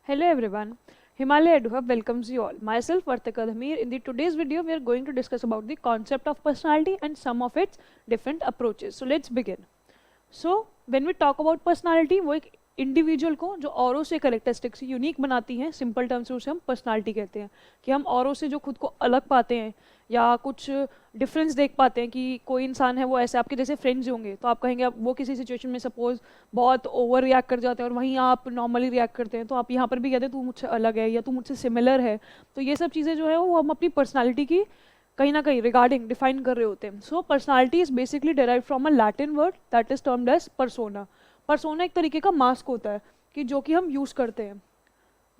Hello everyone, Himalaya EduHub welcomes you all. Myself Vartika Dhamir. In the today's video, we are going to discuss about the concept of personality and some of its different approaches. So let's begin. So when we talk about personality, वो एक individual को जो औरों से characteristics unique बनाती हैं, simple terms में उसे हम पर्सनालिटी कहते हैं कि हम औरों से जो खुद को अलग पाते हैं या कुछ डिफरेंस देख पाते हैं कि कोई इंसान है वो ऐसे आपके जैसे फ्रेंड्स होंगे तो आप कहेंगे आप वो किसी सिचुएशन में सपोज बहुत ओवर रिएक्ट कर जाते हैं और वहीं आप नॉर्मली रिएक्ट करते हैं तो आप यहाँ पर भी कहते हैं तू मुझसे अलग है या तू मुझसे सिमिलर है। तो ये सब चीज़ें जो है वो हम अपनी पर्सनालिटी की कहीं ना कहीं रिगार्डिंग डिफाइन कर रहे होते हैं। So personality is basically derive from a Latin word that is termed as persona. Persona एक तरीके का मास्क होता है कि जो कि हम यूज़ करते हैं।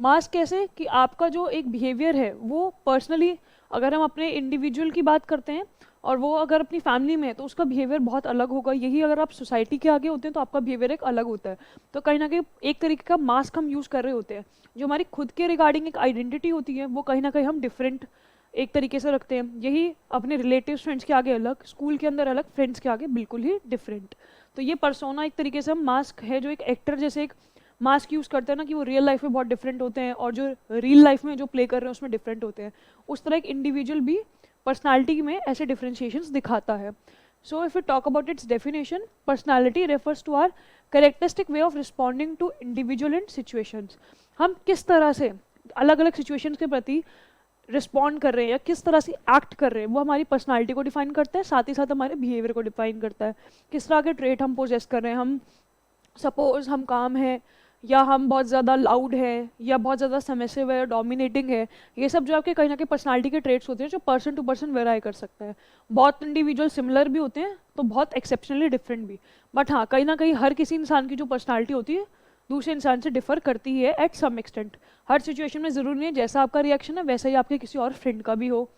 मास्क कैसे कि आपका जो एक बिहेवियर है वो पर्सनली, अगर हम अपने इंडिविजुअल की बात करते हैं और वो अगर अपनी फैमिली में है तो उसका बिहेवियर बहुत अलग होगा। यही अगर आप सोसाइटी के आगे होते हैं तो आपका बिहेवियर एक अलग होता है। तो कहीं ना कहीं एक तरीके का मास्क हम यूज़ कर रहे होते हैं। जो हमारी खुद के रिगार्डिंग एक आइडेंटिटी होती है वो कहीं ना कहीं हम डिफरेंट एक तरीके से रखते हैं। यही अपने रिलेटिव्स फ्रेंड्स के आगे अलग, स्कूल के अंदर अलग, फ्रेंड्स के आगे बिल्कुल ही डिफरेंट। तो ये पर्सोना एक तरीके से हम मास्क है जो एक एक्टर जैसे एक मास्क यूज़ करते हैं ना कि वो रियल लाइफ में बहुत डिफरेंट होते हैं और जो रियल लाइफ में जो प्ले कर रहे हैं उसमें डिफरेंट होते हैं। उस तरह एक इंडिविजुअल भी पर्सनालिटी में ऐसे डिफरेंशिएशंस दिखाता है। So if you talk about its definition, personality refers to our characteristic way of responding to individual and situations. हम किस तरह से अलग अलग सिचुएशंस के प्रति रिस्पॉन्ड कर रहे हैं या किस तरह से एक्ट कर रहे हैं वो हमारी पर्सनालिटी को डिफाइन करता है, साथ ही साथ हमारे बिहेवियर को डिफाइन करता है। किस तरह के ट्रेट हम पोजेस कर रहे हैं। हम सपोज हम काम है या हम बहुत ज़्यादा लाउड है या बहुत ज़्यादा सबमिसिव है या डोमिनेटिंग है, ये सब जो आपके कहीं ना कहीं पर्सनालिटी के ट्रेट्स होते हैं जो पर्सन टू पर्सन वेराई कर सकता है। बहुत इंडिविजुअल सिमिलर भी होते हैं तो बहुत एक्सेप्शनली डिफरेंट भी। बट हाँ, कहीं ना कहीं हर किसी इंसान की जो पर्सनालिटी होती है दूसरे इंसान से डिफर करती है एट सम एक्सटेंट। हर सिचुएशन में ज़रूरी नहीं है जैसा आपका रिएक्शन है वैसा ही आपके किसी और फ्रेंड का भी हो।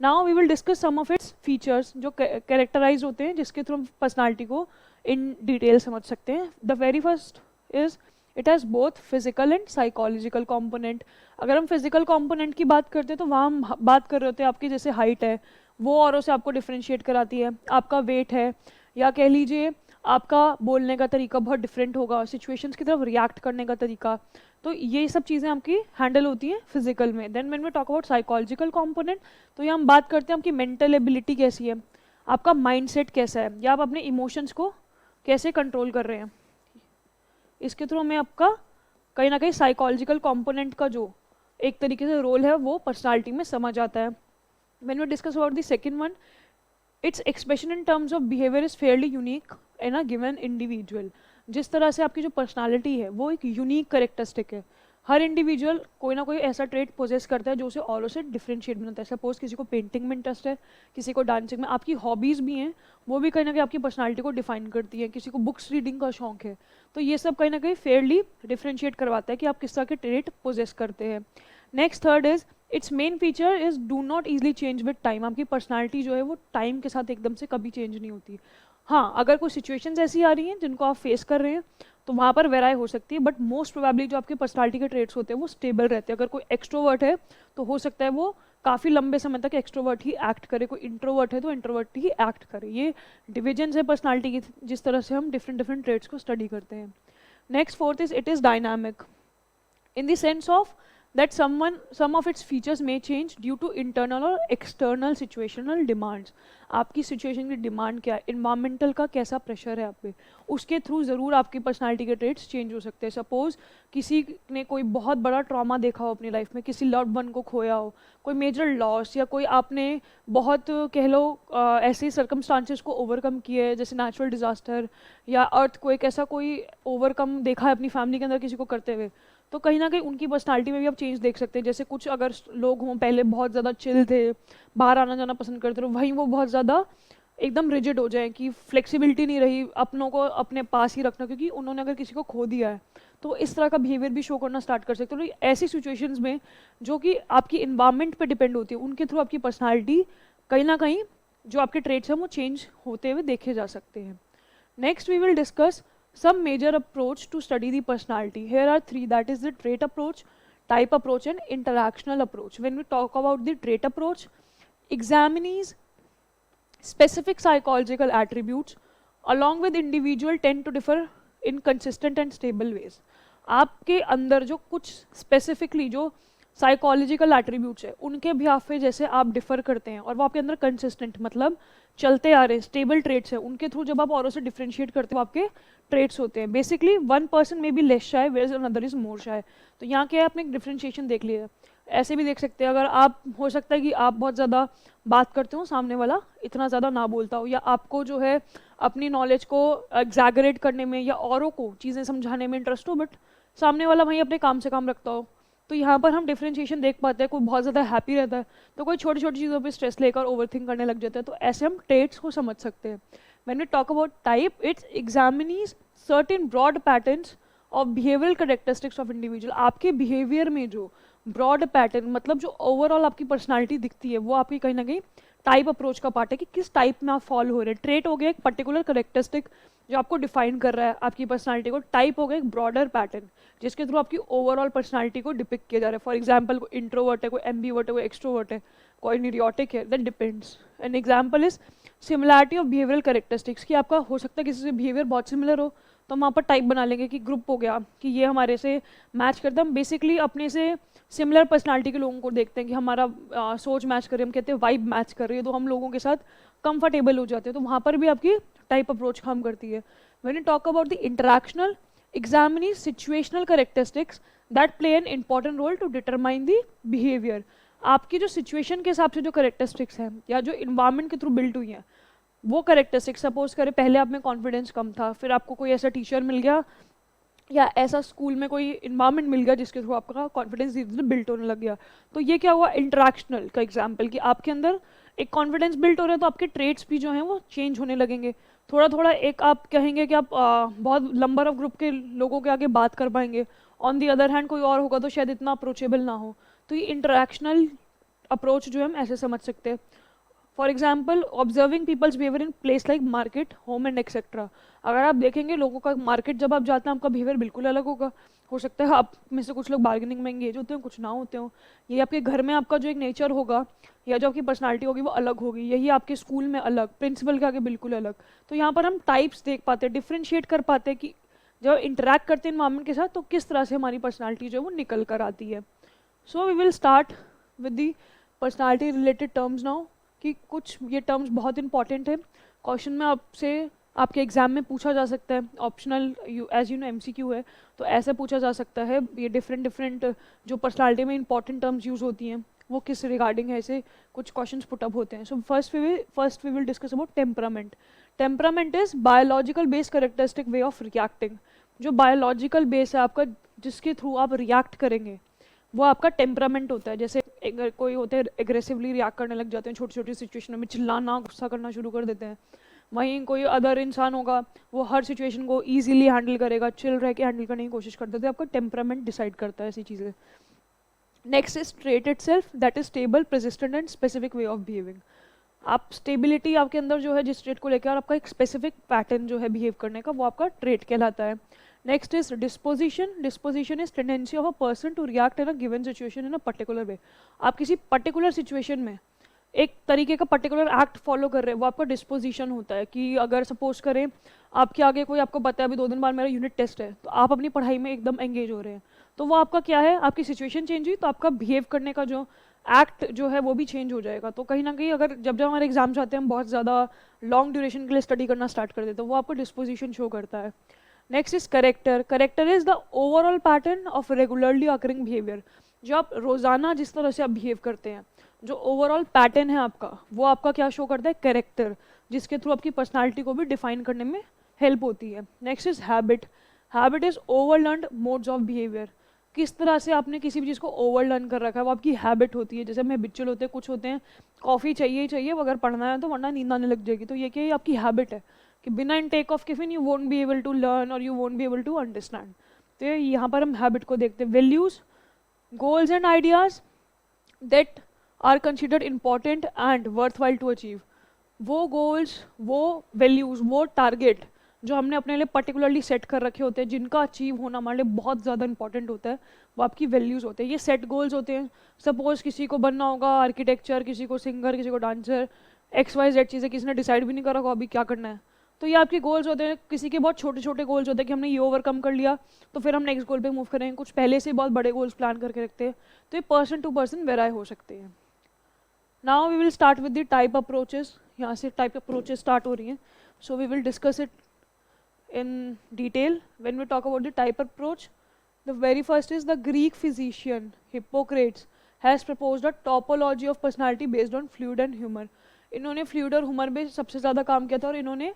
Now we will discuss some of its features जो कैरेक्टराइज होते हैं जिसके थ्रू हम पर्सनालिटी को इन डिटेल समझ सकते हैं। The very first is it has both physical and psychological component. अगर हम फिजिकल कॉम्पोनेंट की बात करते हैं तो वहाँ हम बात कर रहे होते हैं आपकी जैसे हाइट है वो औरों से आपको डिफ्रेंशिएट कराती है, आपका वेट है या कह लीजिए आपका बोलने का तरीका बहुत डिफरेंट होगा, सिचुएशंस की तरफ रिएक्ट करने का तरीका। तो ये सब चीज़ें आपकी हैंडल होती हैं फिजिकल में। Then when we talk about psychological component तो ये हम बात करते हैं आपकी मेंटल एबिलिटी कैसी है, आपका माइंडसेट कैसा है या आप अपने इमोशंस को कैसे कंट्रोल कर रहे हैं। इसके थ्रू हमें आपका कहीं ना कहीं साइकोलॉजिकल कंपोनेंट का जो एक तरीके से रोल है वो पर्सनालिटी में समझ आता है। When we discuss about the second one, its expression in terms of behaviour is fairly unique in a given individual. जिस तरह से आपकी जो पर्सनालिटी है वो एक यूनिक करेक्टरिस्टिक है। हर इंडिविजुअल कोई ना कोई ऐसा ट्रेट पोजेस करता है जो उसे औरों से डिफरेंशिएट बनाता है। सपोज किसी को पेंटिंग में इंटरेस्ट है, किसी को डांसिंग में, आपकी हॉबीज़ भी हैं वो भी कहीं ना कहीं आपकी पर्सनालिटी को डिफाइन करती है। किसी को बुक्स रीडिंग का शौक है तो ये सब कहीं ना कहीं फेयरली डिफरेंशिएट करवाता है कि आप किस तरह के ट्रेट पोजेस करते हैं। Next third is it's main feature is do not easily change with time. आपकी पर्सनालिटी जो है वो टाइम के साथ एकदम से कभी चेंज नहीं होती। हाँ, अगर कोई सिचुएशंस ऐसी आ रही हैं जिनको आप फेस कर रहे हैं तो वहाँ पर वेराई हो सकती है, बट मोस्ट प्रोबेबली जो आपके पर्सनालिटी के ट्रेट्स होते हैं वो स्टेबल रहते हैं। अगर कोई एक्सट्रोवर्ट है तो हो सकता है वो काफ़ी लंबे समय तक एक्सट्रोवर्ट ही एक्ट करे, कोई इंट्रोवर्ट है तो इंट्रोवर्ट ही एक्ट करे। ये डिविजन्स है पर्सनालिटी की जिस तरह से हम डिफरेंट डिफरेंट ट्रेट्स को स्टडी करते हैं। Next fourth is it is dynamic in the sense of that some of its features may change due to internal or external situational demands। आपकी सिचुएशन की डिमांड क्या है, इन्वायरमेंटल का कैसा pressure है आप पे, उसके थ्रू ज़रूर आपकी पर्सनालिटी के ट्रेट्स चेंज हो सकते हैं। सपोज किसी ने कोई बहुत बड़ा ट्रॉमा देखा हो अपनी लाइफ में, किसी लव्ड वन को खोया हो, कोई मेजर लॉस या कोई आपने बहुत कह लो ऐसे सर्कमस्टांसेस को ओवरकम किए है जैसे नेचुरल डिजास्टर या अर्थक्वेक, ऐसा कोई ओवरकम देखा है अपनी फैमिली के अंदर किसी को करते हुए, तो कहीं ना कहीं उनकी पर्सनालिटी में भी आप चेंज देख सकते हैं। जैसे कुछ अगर लोग हों पहले बहुत ज़्यादा चिल थे, बाहर आना जाना पसंद करते रहो, वहीं वो बहुत ज़्यादा एकदम रिजिड हो जाए कि फ्लेक्सिबिलिटी नहीं रही अपनों को अपने पास ही रखना क्योंकि उन्होंने अगर किसी को खो दिया है तो इस तरह का बिहेवियर भी शो करना स्टार्ट कर सकते हो। तो ऐसी सिचुएशंस में जो कि आपकी इन्वायरमेंट पे डिपेंड होती है उनके थ्रू आपकी पर्सनालिटी कहीं ना कहीं जो आपके ट्रेट्स हैं वो चेंज होते हुए देखे जा सकते हैं। Next we will discuss some major approach to study the personality. Here are three, that is the trait approach, type approach and interactional approach. When we talk about the trait approach, examinees specific psychological attributes along with individual tend to differ in consistent and stable ways. आपके अंदर जो कुछ specifically जो psychological attributes है उनके behalf पे जैसे आप डिफर करते हैं और वो आपके अंदर कंसिस्टेंट मतलब चलते आ रहे हैं स्टेबल ट्रेट्स हैं, उनके थ्रू जब आप औरों से डिफ्रेंशिएट करते हो आपके ट्रेट्स होते हैं। बेसिकली वन पर्सन में be less shy where another is more shy. तो यहाँ क्या है, आपने एक डिफ्रेंशिएशन देख लिया। ऐसे भी देख सकते हैं, अगर आप हो सकता है कि आप बहुत ज़्यादा बात करते हो, सामने वाला इतना ज़्यादा ना बोलता हो, या आपको जो है अपनी नॉलेज को एग्जैगरेट करने में या औरों को चीज़ें समझाने में इंटरेस्ट हो, बट सामने वाला वहीं अपने काम से काम रखता हो। तो यहाँ पर हम डिफ्रेंशिएशन देख पाते हैं। कोई बहुत ज़्यादा हैप्पी रहता है तो कोई छोटी छोटी चीज़ों पे स्ट्रेस लेकर ओवरथिंक करने लग जाता है। तो ऐसे हम ट्रेट्स को समझ सकते हैं। When we talk about type, its examines certain broad patterns of behavioural characteristics of individual. आपके बिहेवियर में जो ब्रॉड पैटर्न मतलब जो ओवरऑल आपकी पर्सनालिटी दिखती है वो आपकी कहीं ना कहीं टाइप अप्रोच का पार्ट है कि किस टाइप में आप फॉलो हो रहे हैं। ट्रेट हो गया एक पर्टिकुलर कैरेक्टरिस्टिक जो आपको डिफाइन कर रहा है आपकी पर्सनालिटी को। टाइप हो गया एक ब्रॉडर पैटर्न जिसके थ्रू आपकी ओवरऑल पर्सनालिटी को डिपिक्ट किया जा रहा है। फॉर एग्जाम्पल कोई इंट्रोवर्ट है, कोई एम्बीवर्ट है, कोई एक्सट्रोवर्ट है, कोई न्यूरोटिक है, that depends. An example is similarity of behavioural characteristics कि आपका हो सकता है किसी से बिहेवियर बहुत सिमिलर हो तो हम वहाँ पर टाइप बना लेंगे कि ग्रुप हो गया कि ये हमारे से मैच करता है। हम बेसिकली अपने से सिमिलर पर्सनालिटी के लोगों को देखते हैं कि हमारा सोच मैच कर रही है, हम कहते हैं वाइब मैच कर रही है, तो हम लोगों के साथ कंफर्टेबल हो जाते हैं। तो वहाँ पर भी आपकी टाइप अप्रोच काम करती है। When you talk about the interactional, examine situational characteristics that play an important role to determine the behaviour. आपकी जो सिचुएशन के हिसाब से जो कैरेक्टरिस्टिक्स हैं या जो इन्वायरमेंट के थ्रू बिल्ड हुई हैं वो कैरेक्टरिस्टिक्स, सपोज करें पहले आप में कॉन्फिडेंस कम था, फिर आपको कोई ऐसा टीचर मिल गया या ऐसा स्कूल में कोई इन्वायरमेंट मिल गया जिसके थ्रू आपका कॉन्फिडेंस धीरे धीरे बिल्ट होने लग गया। तो ये क्या हुआ, इंटरैक्शनल का एग्जाम्पल कि आपके अंदर एक कॉन्फिडेंस बिल्ट हो रहा है तो आपके ट्रेट्स भी जो हैं वो चेंज होने लगेंगे थोड़ा थोड़ा। एक आप कहेंगे कि आप बहुत नंबर ऑफ ग्रुप के लोगों के आगे बात कर पाएंगे, ऑन दी अदर हैंड कोई और होगा तो शायद इतना अप्रोचेबल ना हो। तो ये इंटरैक्शनल अप्रोच जो है हम ऐसे समझ सकते हैं। For example observing peoples behaviour in place like market, home and etcetera. अगर आप देखेंगे लोगों का मार्केट जब आप जाते हैं आपका बिहेवियर बिल्कुल अलग होगा। हो सकता है आप में से कुछ लोग बार्गेनिंग में एंगेज होते हो, कुछ ना होते हो। ये आपके घर में आपका जो एक नेचर होगा या जो आपकी पर्सनालिटी होगी वो अलग होगी। यही आपके स्कूल में अलग, प्रिंसिपल के आगे बिल्कुल अलग। तो यहाँ पर हम टाइप्स देख पाते हैं, डिफ्रेंशिएट कर पाते हैं कि जब इंटरेक्ट करते हैं इन्वायरमेंट के साथ तो किस तरह से हमारी पर्सनालिटी जो है वो निकल कर आती है। So we will start with the personality related terms now कि कुछ ये टर्म्स बहुत इंपॉर्टेंट है। क्वेश्चन में आपसे आपके एग्जाम में पूछा जा सकता है, optional as you know MCQ है तो ऐसे पूछा जा सकता है। ये डिफरेंट जो पर्सनालिटी में इंपॉर्टेंट टर्म्स यूज़ होती हैं वो किस रिगार्डिंग है, ऐसे कुछ क्वेश्चंस पुट अप होते हैं। So first we will discuss about temperament. Temperament is biological base characteristic way of reacting. जो बायोलॉजिकल बेस है आपका जिसके थ्रू आप रिएक्ट करेंगे वो आपका टेम्परामेंट होता है। जैसे कोई होते हैं एग्रेसिवली रिएक्ट करने लग जाते हैं छोटी छोटी सिचुएशन में, चिल्लाना गुस्सा करना शुरू कर देते हैं। वहीं कोई अदर इंसान होगा वो हर सिचुएशन को ईजिली हैंडल करेगा, चिल रह के हैंडल करने की कोशिश करते थे। आपका टेम्परामेंट डिसाइड करता है ऐसी चीज़ें। Next is trait itself that is stable, persistent and specific way of behaving. आप स्टेबिलिटी आपके अंदर जो है जिस ट्रेट को लेकर, और आपका एक स्पेसिफिक पैटर्न जो है बिहेव करने का वो आपका ट्रेट कहलाता है। Next is disposition. Disposition is tendency of a person to react in a given situation in a particular way. आप किसी पर्टिकुलर सिचुएशन में एक तरीके का पर्टिकुलर एक्ट फॉलो कर रहे हैं वो आपका डिस्पोजिशन होता है। कि अगर सपोज करें आपके आगे कोई आपको बताया अभी 2 दिन बाद मेरा यूनिट टेस्ट है तो आप अपनी पढ़ाई में एकदम एंगेज हो रहे हैं, तो वो आपका क्या है, आपकी सिचुएशन चेंज हुई तो आपका बिहेव करने का जो एक्ट जो है वो भी चेंज हो जाएगा। तो कहीं ना कहीं अगर जब हमारे एग्जाम्स आते हैं हम बहुत ज़्यादा लॉन्ग ड्यूरेशन के लिए स्टडी करना स्टार्ट कर देते हैं, वो आपको डिस्पोजिशन शो करता है। Next is character. Character is the overall pattern of regularly occurring behaviour. जो आप रोजाना जिस तरह से आप बिहेव करते हैं, जो ओवरऑल पैटर्न है आपका, वो आपका क्या शो करता है, कैरेक्टर, जिसके थ्रू आपकी पर्सनालिटी को भी डिफाइन करने में हेल्प होती है। Next is habit. Habit is overlearned modes of behaviour. किस तरह से आपने किसी भी चीज़ को ओवरलर्न कर रखा है वो आपकी हैबिट होती है। जैसे हमें हैबिचुअल होते हैं, कुछ होते हैं कॉफ़ी चाहिए ही चाहिए, अगर पढ़ना है तो वरना नींद आने लग जाएगी। तो ये क्या है, आपकी हैबिट है कि बिना intake of caffeine you won't be able to learn और you won't be able to understand. तो यहाँ पर हम हैबिट को देखते हैं। Values, goals and ideas that are considered important and worthwhile to achieve. वो गोल्स, वो वैल्यूज, वो टारगेट जो हमने अपने लिए पर्टिकुलरली सेट कर रखे होते हैं, जिनका अचीव होना हमारे लिए बहुत ज़्यादा इंपॉर्टेंट होता है, वो आपकी वैल्यूज़ होते हैं। ये सेट गोल्स होते हैं। सपोज किसी को बनना होगा आर्किटेक्चर, किसी को सिंगर, किसी को डांसर, XYZ चीज़ें किसी ने डिसाइड भी नहीं करा होगा अभी क्या करना है, तो ये आपके गोल्स होते हैं, किसी के बहुत छोटे छोटे गोल्स होते हैं कि हमने ये ओवरकम कर लिया तो फिर हम नेक्स्ट गोल पे मूव करेंगे, कुछ पहले से बहुत बड़े गोल्स प्लान करके रखते हैं, तो ये पर्सन टू पर्सन वेराई हो सकते हैं। Now we will start with the type approaches, यहाँ से टाइप अप्रोचेस स्टार्ट हो रही हैं, so we will discuss it in detail. When we talk about the type approach, the very first is the Greek physician Hippocrates has proposed a topology of personality based on fluid and humor. इन्होंने fluid और humour पे सबसे ज़्यादा काम किया था और इन्होंने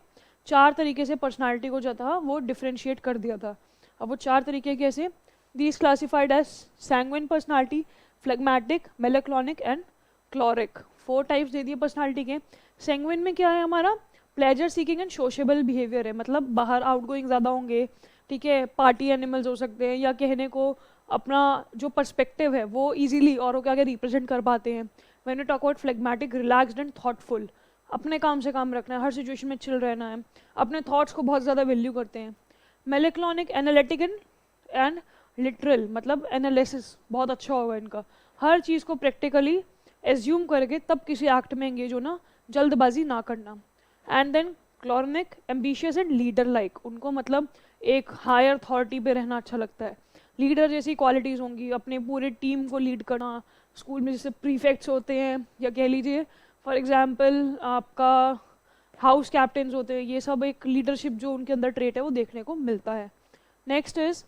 4 तरीके से पर्सनालिटी को जो था वो डिफ्रेंशिएट कर दिया था। अब वो 4 तरीके कैसे, these classified as sanguine personality, phlegmatic, melancholic and choleric. 4 types दे दिए पर्सनालिटी के। सैंग्विन में क्या है हमारा, pleasure seeking and sociable behaviour है, मतलब बाहर आउटगोइंग ज़्यादा होंगे, ठीक है, पार्टी एनिमल्स हो सकते हैं, या कहने को अपना जो पर्सपेक्टिव है वो इजीली औरों के आगे रिप्रेजेंट कर पाते हैं। When we talk about phlegmatic, relaxed and thoughtful, अपने काम से काम रखना है, हर सिचुएशन में चिल रहना है, अपने थॉट्स को बहुत ज़्यादा वैल्यू करते हैं। मेलाक्लॉनिक, एनालिटिक एंड लिटरल, मतलब एनालिसिस बहुत अच्छा होगा इनका, हर चीज़ को प्रैक्टिकली एज्यूम करके तब किसी एक्ट में एंगेज होना, जल्दबाजी ना करना। And then choleric, ambitious and leader like, उनको मतलब एक हायर अथॉरिटी पे रहना अच्छा लगता है, लीडर जैसी क्वालिटीज़ होंगी, अपने पूरे टीम को लीड करना। स्कूल में जैसे प्रीफेक्ट्स होते हैं, या कह लीजिए फॉर एग्जांपल आपका हाउस कैप्टन्स होते हैं, ये सब एक लीडरशिप जो उनके अंदर ट्रेट है वो देखने को मिलता है। नेक्स्ट इज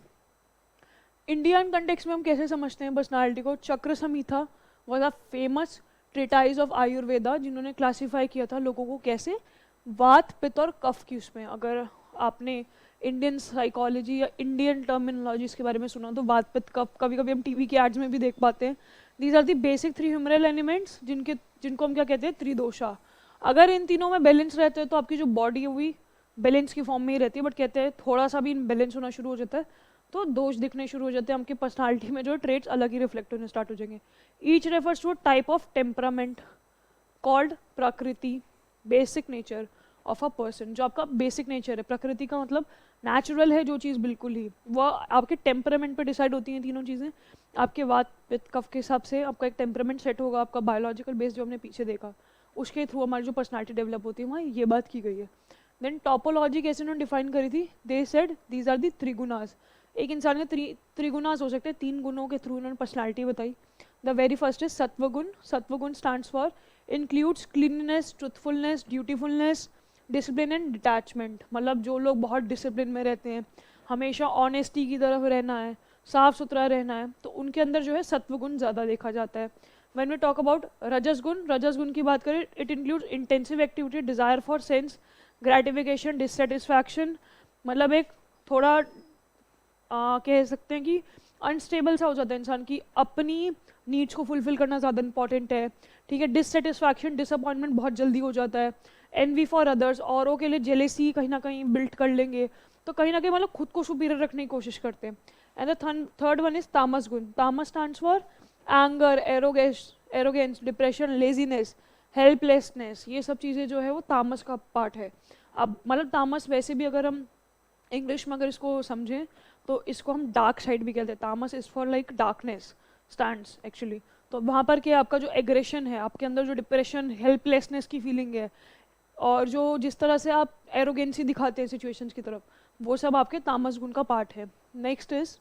इंडियन कंटेक्स्ट में हम कैसे समझते हैं पर्सनालिटी को। चक्र Samhita was a famous treatise of Ayurveda, जिन्होंने क्लासीफाई किया था लोगों को कैसे, वात, पित्त और कफ की उसमें। अगर आपने इंडियन साइकोलॉजी या इंडियन टर्मिनोलॉजीज के बारे में सुना तो वात, पित्त, कफ कभी कभी हम टीवी के एड्स में भी देख पाते हैं। These are the basic 3 humoral elements जिनको हम क्या कहते हैं, त्रिदोषा। अगर इन तीनों में बैलेंस रहते हैं तो आपकी जो बॉडी है वही बैलेंस की फॉर्म में ही रहती है, बट कहते हैं थोड़ा सा भी बैलेंस होना शुरू हो जाता है तो दोष दिखने शुरू हो जाते हैं, आपकी पर्सनालिटी में जो ट्रेट्स अलग ही रिफ्लेक्ट होने स्टार्ट हो जाएंगे। Each refers to type of temperament called prakriti, basic nature of a person. जो आपका बेसिक नेचर है, प्रकृति का मतलब नेचुरल है जो चीज़, बिल्कुल ही वो आपके टेम्परामेंट पे डिसाइड होती हैं तीनों चीज़ें। आपके वात, पित्त, कफ के हिसाब से आपका एक टेम्परामेंट सेट होगा, आपका बायोलॉजिकल बेस जो हमने पीछे देखा उसके थ्रू हमारी जो पर्सनालिटी डेवलप होती है, वहाँ ये बात की गई है। देन टॉपोलॉजी कैसे उन्होंने डिफाइन करी थी, they said these are the trigunas. एक इंसान के त्रिगुणास हो सकते हैं, 3 गुणों के थ्रू उन्होंने पर्सनालिटी बताई। The very first is sattvaguna. Sattvaguna stands for includes cleanliness, truthfulness, dutifulness, discipline and detachment, मतलब जो लोग बहुत डिसिप्लिन में रहते हैं, हमेशा ऑनेस्टी की तरफ रहना है, साफ सुथरा रहना है, तो उनके अंदर जो है सत्वगुण ज़्यादा देखा जाता है। व्हेन वी टॉक अबाउट रजसगुण, रजसगुण की बात करें, it includes intensive activity, desire for sense gratification, dissatisfaction, मतलब एक थोड़ा कह सकते हैं कि अनस्टेबल सा हो जाता है इंसान की, अपनी नीड्स को फुलफिल करना ज़्यादा इंपॉर्टेंट है, ठीक है, डिससेटिस्फैक्शन, डिसअपॉइंटमेंट बहुत जल्दी हो जाता है, एनवी फॉर अदर्स, औरों के लिए जेलेसी कहीं ना कहीं बिल्ड कर लेंगे, तो कहीं ना कहीं मतलब खुद को सुपीरियर रखने की कोशिश करते हैं। And the third one is तामस गुण। तामस stands for anger, arrogance, depression, laziness, helplessness, ये सब चीज़ें जो है वो तामस का पार्ट है। अब मतलब तामस वैसे भी अगर हम इंग्लिश में अगर इसको समझें तो इसको हम डार्क साइड भी कहते हैं। तामस is for like darkness stands actually, तो वहाँ पर क्या आपका जो एग्रेशन है, आपके अंदर जो डिप्रेशन, हेल्पलेसनेस की फीलिंग है, और जो जिस तरह से आप एरोगेंसी दिखाते हैं सिचुएशंस की तरफ, वो सब आपके तामस गुण का पार्ट है। Next is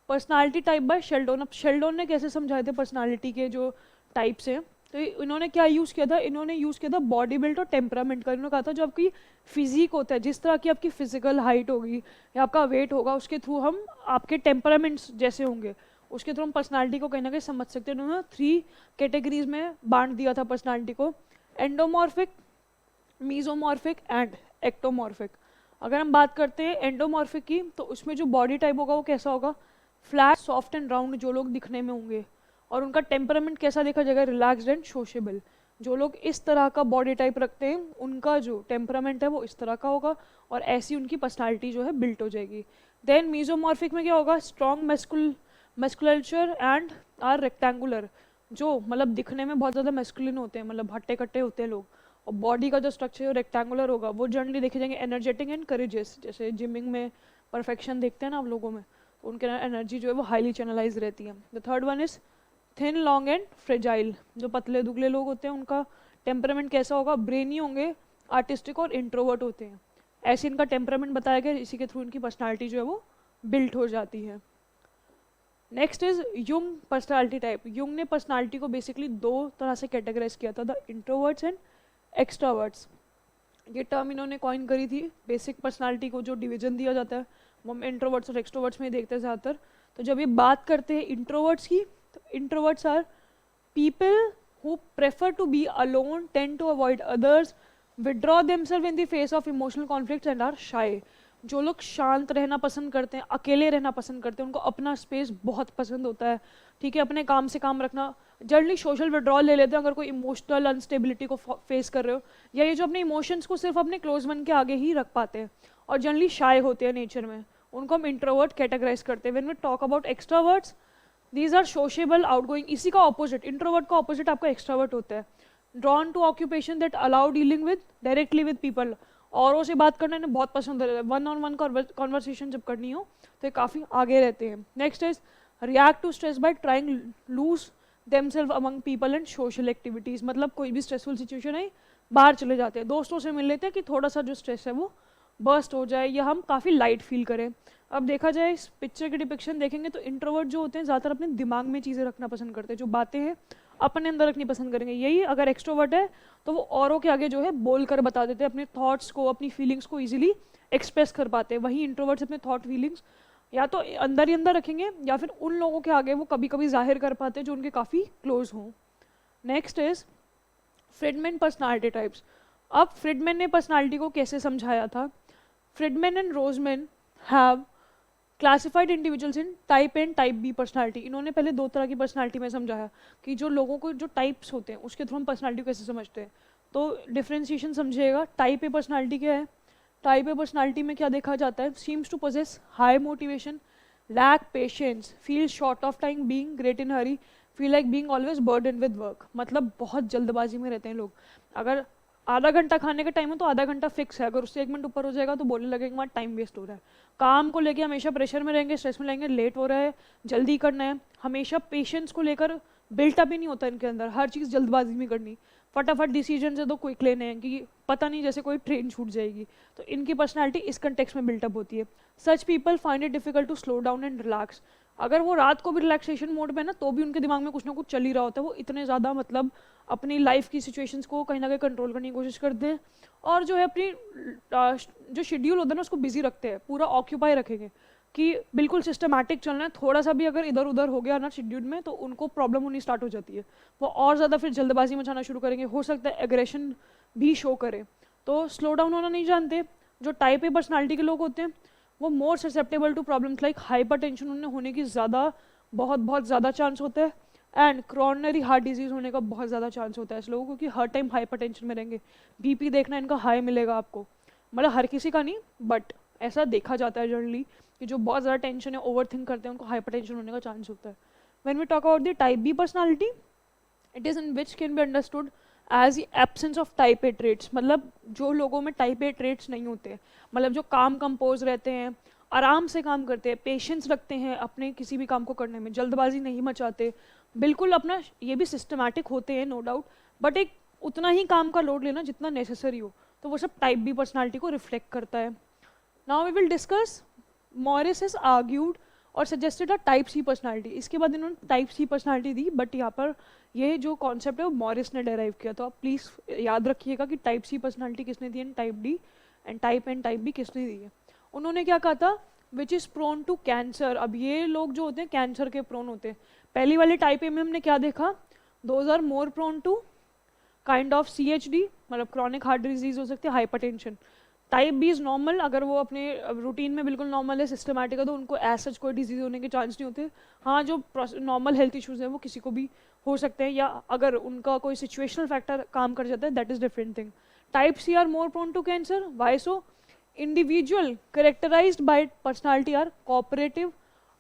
personality type by Sheldon. अब शेल्डन ने कैसे समझाए थे पर्सनालिटी के जो टाइप्स हैं, तो इन्होंने क्या यूज़ किया था, इन्होंने यूज़ किया था बॉडी बिल्ड और टेम्परामेंट का। इन्होंने कहा था जो आपकी फिजिक होता है, जिस तरह की आपकी फिजिकल हाइट होगी या आपका वेट होगा, उसके थ्रू हम आपके टेम्परामेंट्स जैसे होंगे उसके थ्रू हम पर्सनालिटी को कहीं ना कहीं समझ सकते हैं। उन्होंने 3 कैटेगरीज में बांट दिया था पर्सनालिटी को, एंडोमॉर्फिक, मीजोमॉर्फिक एंड एक्टोमॉर्फिक। अगर हम बात करते हैं एंडोमॉर्फिक की, तो उसमें जो बॉडी टाइप होगा वो कैसा होगा, फ्लैट, सॉफ्ट एंड राउंड जो लोग दिखने में होंगे, और उनका टेम्परामेंट कैसा देखा जाएगा, रिलैक्स्ड एंड सोशेबल। जो लोग इस तरह का बॉडी टाइप रखते हैं उनका जो टेम्परामेंट है वो इस तरह का होगा, और ऐसी उनकी पर्सनालिटी जो है बिल्ट हो जाएगी। देन मीजोमॉर्फिक में क्या होगा, स्ट्रॉन्ग मस्कुलचर एंड आर रेक्टेंगुलर, जो मतलब दिखने में बहुत ज़्यादा मैस्कुलिन होते हैं, मतलब हट्टे कट्टे होते हैं लोग, और बॉडी का जो स्ट्रक्चर है रेक्टेंगुलर होगा। वो जनरली देखे जाएंगे एनर्जेटिक एंड करेजियस, जैसे जिमिंग में परफेक्शन देखते हैं ना आप लोगों में, तो उनके एनर्जी जो है वो हाईली चैनलाइज रहती है। The third one is thin, long and fragile. जो पतले दुबले लोग होते हैं उनका टेम्परामेंट कैसा होगा, ब्रेनी होंगे, आर्टिस्टिक और इंट्रोवर्ट होते हैं। ऐसे इनका टेम्परामेंट बताया गया, इसी के थ्रू इनकी पर्सनालिटी जो है वो बिल्ट हो जाती है। Next is Jung personality type. Jung ने पर्सनालिटी को बेसिकली 2 तरह से कैटेगराइज किया था, द इंट्रोवर्ट्स एंड एक्सट्रावर्ट्स। ये टर्म इन्होंने कॉइन करी थी। बेसिक पर्सनालिटी को जो डिवीजन दिया जाता है वो हम इंट्रोवर्ट्स और एक्सट्रोवर्ट्स में ही देखते हैं ज़्यादातर। तो जब ये बात करते हैं इंट्रोवर्ट्स की, तो introverts are people who prefer to be alone, tend to avoid others, withdraw themselves in the face of emotional conflicts and are shy। जो लोग शांत रहना पसंद करते हैं, अकेले रहना पसंद करते हैं, उनको अपना स्पेस बहुत पसंद होता है, ठीक है, अपने काम से काम रखना, जनरली सोशल विड्रॉल ले लेते हैं अगर कोई इमोशनल अनस्टेबिलिटी को फेस कर रहे हो, या ये जो अपने इमोशंस को सिर्फ अपने क्लोज वन के आगे ही रख पाते हैं और जनरली शाय होते हैं नेचर में, उनको हम इंट्रोवर्ट कैटेगराइज करते हैं। When we talk about extroverts, these are sociable outgoing. इसी का ऑपोजिट, इंट्रोवर्ट का ऑपोजिट आपका एक्सट्रावर्ट होता है। Drawn to occupation that allow dealing with directly with people. औरों से बात करना इन्हें बहुत पसंद है, वन ऑन वन कॉन्वर्सेशन जब करनी हो तो ये काफ़ी आगे रहते हैं। Next is react to stress by trying lose themselves among people and social activities. मतलब कोई भी स्ट्रेसफुल सिचुएशन है, बाहर चले जाते हैं, दोस्तों से मिल लेते हैं कि थोड़ा सा जो स्ट्रेस है वो बर्स्ट हो जाए या हम काफ़ी लाइट फील करें। अब देखा जाए इस पिक्चर की डिपिक्शन देखेंगे तो इंट्रोवर्ट जो होते हैं ज़्यादातर अपने दिमाग में चीज़ें रखना पसंद करते हैं, जो बातें हैं अपने अंदर रखनी पसंद करेंगे। यही अगर एक्सट्रोवर्ट है तो वो औरों के आगे जो है बोल कर बता देते हैं, अपने थॉट्स को, अपनी फीलिंग्स को ईजिली एक्सप्रेस कर पाते हैं। वहीं इंट्रोवर्ट्स अपने थॉट फीलिंग्स या तो अंदर ही अंदर रखेंगे या फिर उन लोगों के आगे वो कभी कभी जाहिर कर पाते हैं जो उनके काफ़ी क्लोज हों। Next is Friedman personality types. अब फ्रिडमैन ने पर्सनालिटी को कैसे समझाया था? Friedman and Rosenman have classified individuals in type and type B personality. इन्होंने पहले 2 तरह की पर्सनालिटी में समझाया कि जो लोगों को जो टाइप्स होते हैं उसके थ्रू हम पर्सनालिटी को कैसे समझते हैं। तो डिफ्रेंशिएशन समझिएगा। टाइप ए पर्सनालिटी क्या है? टाइप ए पर्सनालिटी में क्या देखा जाता है? Seems to possess high motivation, lack patience, feel short of time, being great in hurry, feel like being always burden with work. मतलब बहुत जल्दबाजी में रहते हैं लोग। अगर आधा घंटा खाने का टाइम है तो आधा घंटा फिक्स है, अगर उससे 1 मिनट ऊपर हो जाएगा तो बोलने लगेंगे वहाँ टाइम वेस्ट हो रहा है। काम को लेके हमेशा प्रेशर में रहेंगे, स्ट्रेस में रहेंगे, लेट हो रहा है, जल्दी करना है। हमेशा पेशेंस को लेकर बिल्टअप ही नहीं होता इनके अंदर, हर चीज़ जल्दबाजी में करनी, फटाफट डिसीजन से तो क्विक लेने हैं कि पता नहीं जैसे कोई ट्रेन छूट जाएगी। तो इनकी पर्सनैलिटी इस कंटेक्स्ट में बिल्टअप होती है। Such people find it difficult to slow down and relax. अगर वो रात को भी रिलैक्सेशन मोड में ना तो भी उनके दिमाग में कुछ ना कुछ चल ही रहा होता है। वो इतने ज़्यादा मतलब अपनी लाइफ की सिचुएशंस को कहीं ना कहीं कंट्रोल करने की कोशिश करते हैं और जो है अपनी जो शेड्यूल होता है ना उसको बिजी रखते हैं, पूरा ऑक्यूपाई रखेंगे कि बिल्कुल सिस्टमैटिक चलना है। थोड़ा सा भी अगर इधर उधर हो गया ना शेड्यूल में तो उनको प्रॉब्लम होनी स्टार्ट हो जाती है। वो और ज़्यादा फिर जल्दबाजी मचाना शुरू करेंगे, हो सकता है एग्रेशन भी शो करे। तो स्लो डाउन होना नहीं जानते। जो टाइप ए पर्सनालिटी के लोग होते हैं वो more susceptible to problems like hypertension उन्हें होने की बहुत ज़्यादा चांस होता है, एंड क्रॉनरी हार्ट डिजीज़ होने का बहुत ज़्यादा चांस होता है इस लोगों को, क्योंकि हर टाइम हाइपर टेंशन में रहेंगे। बीपी देखना इनका हाई मिलेगा आपको, मतलब हर किसी का नहीं बट ऐसा देखा जाता है जनरली कि जो बहुत ज़्यादा टेंशन है, ओवर थिंक करते हैं, उनको हाइपर टेंशन होने का चांस होता है। When we talk about the type B personality, it is in which can be understood as the absence of type A traits. मतलब जो लोगों में टाइप ए ट्रेट्स नहीं होते, मतलब जो काम कंपोज रहते हैं, आराम से काम करते हैं, पेशेंस रखते हैं अपने किसी भी काम को करने में, जल्दबाजी नहीं मचाते, बिल्कुल अपना ये भी सिस्टमैटिक होते हैं नो डाउट, बट एक उतना ही काम का लोड लेना जितना नेसेसरी हो, तो वो सब टाइप बी पर्सनालिटी को रिफ्लेक्ट करता है। Now we will discuss Morris has argued और suggested a type C personality. इसके बाद इन्होंने टाइप सी पर्सनालिटी दी, बट यहाँ पर ये जो कॉन्सेप्ट है वो मॉरिस ने डेराइव किया। तो आप प्लीज़ याद रखिएगा कि टाइप सी पर्सनालिटी किसने दी and type D and type B किसने दी है। उन्होंने क्या कहा था? Which is prone to cancer. अब ये लोग जो होते हैं कैंसर के प्रोन होते हैं। पहली वाली टाइप ए में हमने क्या देखा? Those are more prone to kind of CHD, मतलब क्रॉनिक हार्ट डिजीज हो सकती है, hypertension. Type B is normal, अगर वो अपने रूटीन में बिल्कुल नॉर्मल है, सिस्टमैटिक है, तो उनको ऐसा कोई डिजीज होने के चांस नहीं होते। हाँ, जो नॉर्मल हेल्थ इश्यूज हैं वो किसी को भी हो सकते हैं, या अगर उनका कोई सिचुएशनल फैक्टर काम कर जाता है, that is different thing. Type C are more prone to cancer. Why so? Individual characterized by personality are cooperative,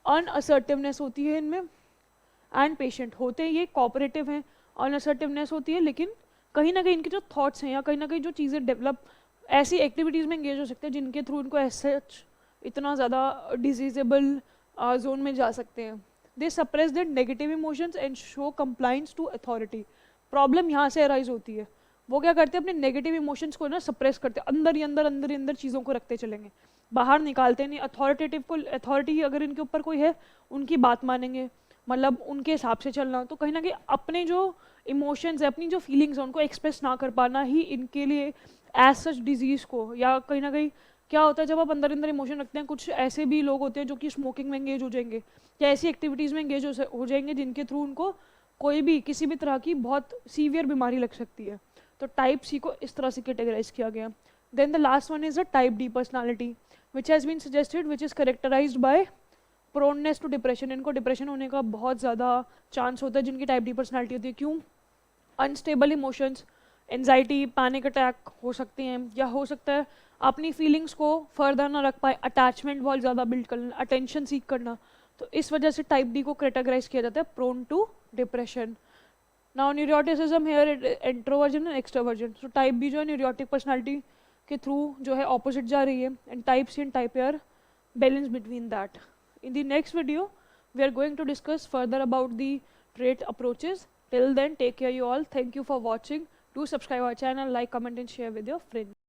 unassertiveness होती है इनमें, एंड पेशेंट होते हैं ये कोऑपरेटिव हैं, अनअसर्टिवनेस होती है, लेकिन कहीं ना कहीं इनके जो थॉट्स हैं या कहीं ना कहीं जो चीज़ें डेवलप ऐसी एक्टिविटीज़ में एंगेज हो सकते हैं जिनके थ्रू इनको ऐसे इतना ज़्यादा डिजीजेबल जोन में जा सकते हैं। They suppress their negative emotions and show compliance to authority. Problem यहाँ से अराइज होती है, वो क्या करते हैं, अपने नेगेटिव इमोशंस को ना सप्रेस करते हैं, अंदर ही अंदर चीज़ों को रखते चलेंगे, बाहर निकालते नहीं। अथॉरिटी अगर इनके ऊपर कोई है, उनकी बात मानेंगे, मतलब उनके हिसाब से चलना। तो कहीं ना कहीं अपने जो इमोशंस है, अपनी जो फीलिंग्स है, उनको एक्सप्रेस ना कर पाना ही इनके लिए एज सच डिजीज़ को, या कहीं ना कहीं क्या होता है जब आप अंदर इमोशन रखते हैं, कुछ ऐसे भी लोग होते हैं जो कि स्मोकिंग में एंगेज हो जाएंगे या ऐसी एक्टिविटीज़ में एंगेज हो जाएंगे जिनके थ्रू उनको कोई भी किसी भी तरह की बहुत सीवियर बीमारी लग सकती है। तो टाइप सी को इस तरह से कैटेगराइज किया गया। Then the last one is the type D personality which has been suggested, which is characterized by proneness to depression. इनको डिप्रेशन होने का बहुत ज़्यादा चांस होता है जिनकी टाइप डी पर्सनालिटी होती है। क्यों? Unstable emotions, anxiety, panic attack हो सकते हैं, या हो सकता है अपनी फीलिंग्स को फर्दर ना रख पाए, अटैचमेंट बहुत ज़्यादा बिल्ड करना, अटेंशन सीख करना। तो इस वजह से टाइप डी को कैटेगराइज किया जाता है prone to depression. Now neuroticism here introversion and extroversion. So type B जो है न्यूरोटिक पर्सनालिटी के थ्रू जो है ऑपोजिट जा रही है, and type C and type A are balance between that. In the next video, we are going to discuss further about the trait approaches. Till then, take care you all. Thank you for watching. Do subscribe our channel, like, comment and share with your friends.